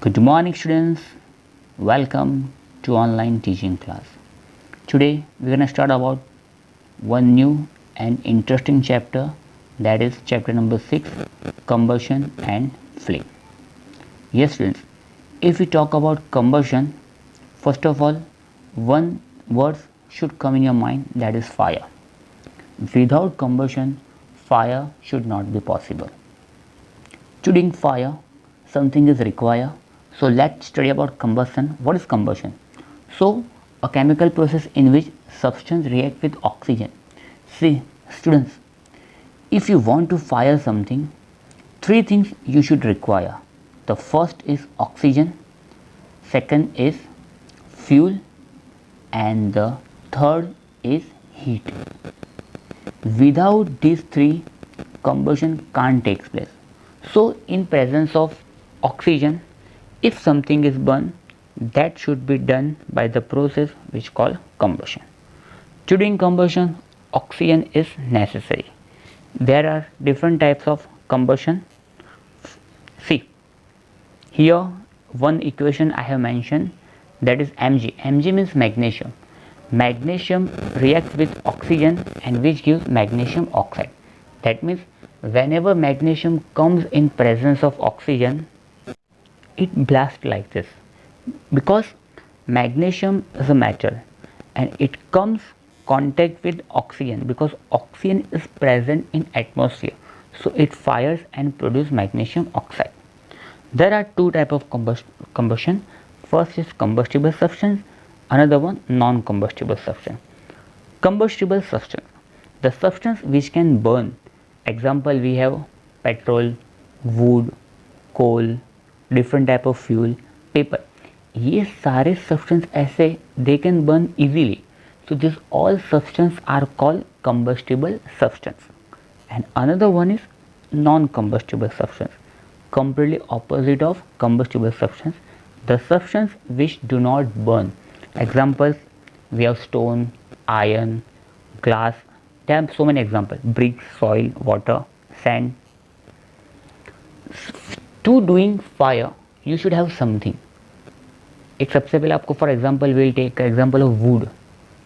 Good morning students, welcome to online teaching class. Today we are going to start about one new and interesting chapter, that is chapter number 6, combustion and flame. Yes students, if we talk about combustion, first of all one word should come in your mind, that is fire. Without combustion, fire should not be possible. To drink fire, something is required. So let's study about combustion. What is combustion? So a chemical process in which substance react with oxygen. See students, if you want to fire something, three things you should require. The first is oxygen, second is fuel, and the third is heat. Without these three, combustion can't take place. So in presence of oxygen, if something is burned, that should be done by the process which called combustion. During combustion, oxygen is necessary. There are different types of combustion. See, here one equation I have mentioned, that is Mg. Mg means magnesium. Magnesium reacts with oxygen and which gives magnesium oxide. That means whenever magnesium comes in presence of oxygen, it blasts like this, because magnesium is a metal and it comes contact with oxygen, because oxygen is present in atmosphere, so it fires and produces magnesium oxide. There are two types of combustion. First is combustible substance, another one non-combustible substance. Combustible substance, the substance which can burn. Example, we have petrol, wood, coal, different type of fuel, paper. ये सारे substance ऐसे they can burn easily. So this all substance are called combustible substance. And another one is non-combustible substance, completely opposite of combustible substance. The substance which do not burn. Examples, we have stone, iron, glass. There are so many examples: bricks, soil, water, sand. To doing fire, you should have something. एक सबसे पहले आपको, for example, we'll take example of wood.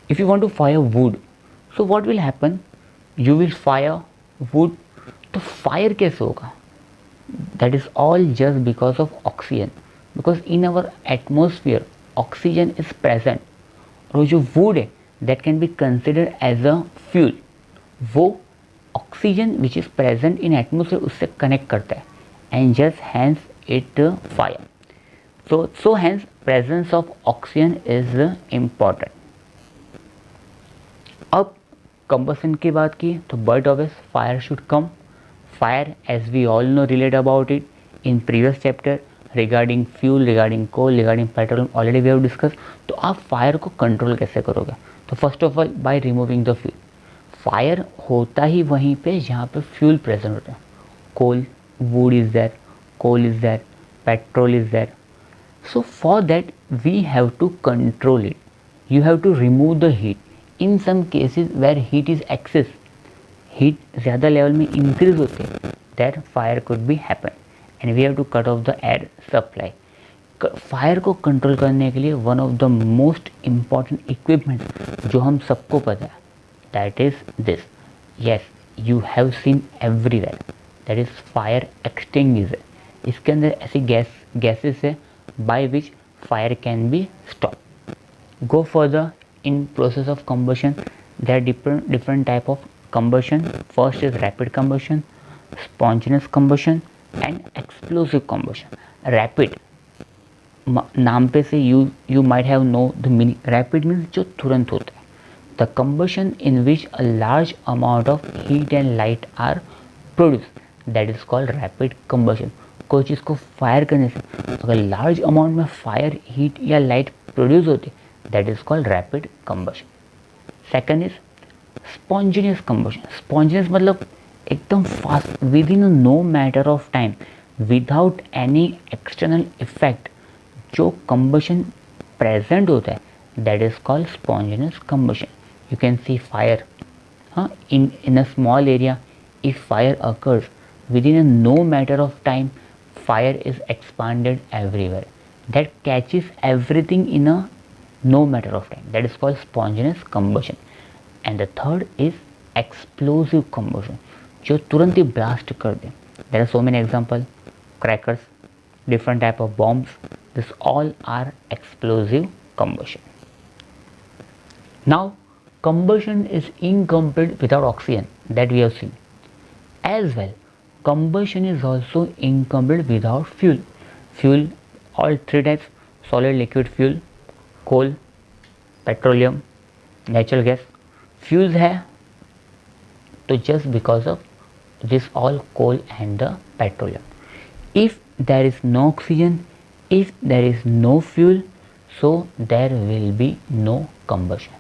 If you want to fire wood, so what will happen? You will fire wood. तो fire कैसे होगा? That is all just because of oxygen. Because in our atmosphere, oxygen is present. और जो wood है, that can be considered as a fuel. वो oxygen which is present in atmosphere उससे connect करता है and just hence it fire. So hence presence of oxygen is important. अब combustion की बात की तो but obvious fire should come. Fire, as we all know, relate about it in previous chapter regarding fuel, regarding coal, regarding petroleum, already we have discussed. तो आप fire को control कैसे करोगे? तो first of all by removing the fuel. Fire होता ही वहीं पे जहाँ पे फ्यूल प्रेजेंट होता है. कोल, wood is there, coal is there, petrol is there. So for that we have to control it. You have to remove the heat. In some cases where heat is excess, heat ज़्यादा level में increase होते हैं, that fire could be happen and we have to cut off the air supply. Fire को control करने के लिए one of the most important equipment जो हम सबको पता है, that is this. Yes, you have seen everywhere, that is fire extinguisher. इसके अंदर ऐसी गैसेस है by which fire can be stop. Go further in process of combustion, there are different type of combustion. First is rapid combustion, spontaneous combustion and explosive combustion. Rapid नाम पे से you might have know the meaning. Rapid means जो तुरंत होता है. The combustion in which a large amount of heat and light are produced, that is called rapid combustion. कोई चीज़ को fire करने से अगर लार्ज अमाउंट में फायर, हीट या लाइट प्रोड्यूस होती, that is called rapid combustion. Second is spontaneous combustion. Spontaneous मतलब एकदम fast, within no matter of time, without any external effect, जो combustion present होता है, that is called spontaneous combustion. You can see fire in a small area. If fire occurs within a no matter of time, fire is expanded everywhere, that catches everything in a no matter of time, that is called spontaneous combustion. And the third is explosive combustion, जो तुरंत ही blast कर दे. There are so many examples, crackers, different type of bombs, this all are explosive combustion. Now combustion is incomplete without oxygen, that we have seen. As well, combustion is also incomplete without fuel. Fuel, all three types: solid, liquid fuel, coal, petroleum, natural gas. Fuels है तो just because of this all coal and the petroleum. If there is no oxygen, if there is no fuel, so there will be no combustion.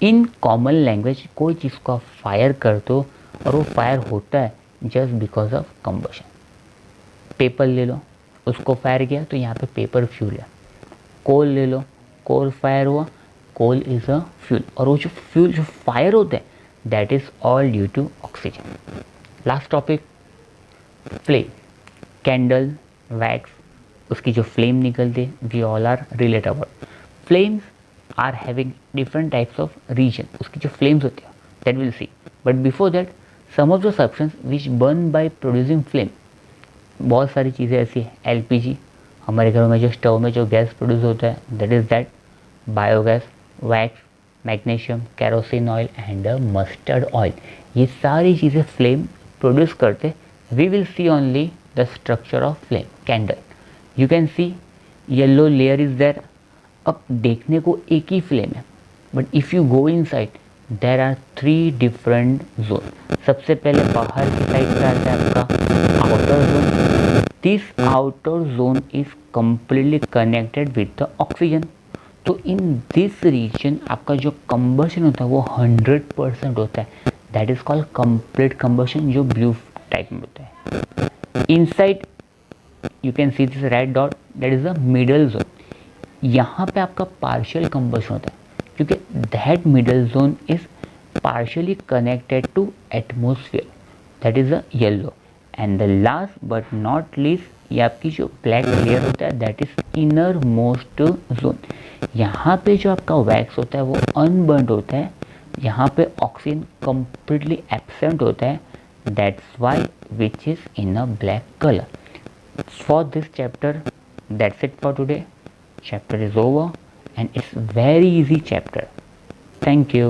In common language कोई चीज़ को आप fire कर दो और वो fire होता है just because of combustion. Paper ले लो, उसको फायर किया तो यहाँ पे पेपर फ्यूल है. कोल ले लो, कोल फायर हुआ, कोल इज़ अ फ्यूल. और वो जो फ्यूल जो फायर होता है that is all due to oxygen. Last topic, flame. Candle, wax, उसकी जो फ्लेम निकलती है, we all are relatable. Flames are having different types of region, उसकी जो flames होती है that we'll see. But before that, some of the substance which burn by producing flame, बहुत सारी चीज़ें ऐसी है. LPG, हमारे घरों में जो स्टोव में जो गैस प्रोड्यूस होता है that is that. Biogas, wax, magnesium, kerosene oil and mustard oil, ये सारी चीज़ें फ्लेम प्रोड्यूस करते. We will see only the structure of flame. Candle, you can see yellow layer is there. अब देखने को एक ही फ्लेम है, but if you go inside there are 3 different zone. सबसे पहले बाहर की साइड पे आता है आपका outer zone. This outer zone is completely connected with the oxygen. तो इन दिस रीजन आपका जो कंबशन होता है वो 100% होता है. That is called complete combustion, जो ब्लू टाइप में होता है. Inside you can see this red dot, that is the middle zone. यहाँ पे आपका पार्शियल कंबशन होता है क्योंकि that middle zone is partially connected to atmosphere, that is a yellow. And the last but not least, ये आपकी जो black layer होता है that is innermost zone. यहाँ पे जो आपका वैक्स होता है वो अनबर्न्ड होता है. यहाँ पे ऑक्सीजन कम्प्लीटली एब्सेंट होता है. That's why which is in a black colour. For this chapter that's it for today. Chapter is over and it's very easy chapter. Thank you.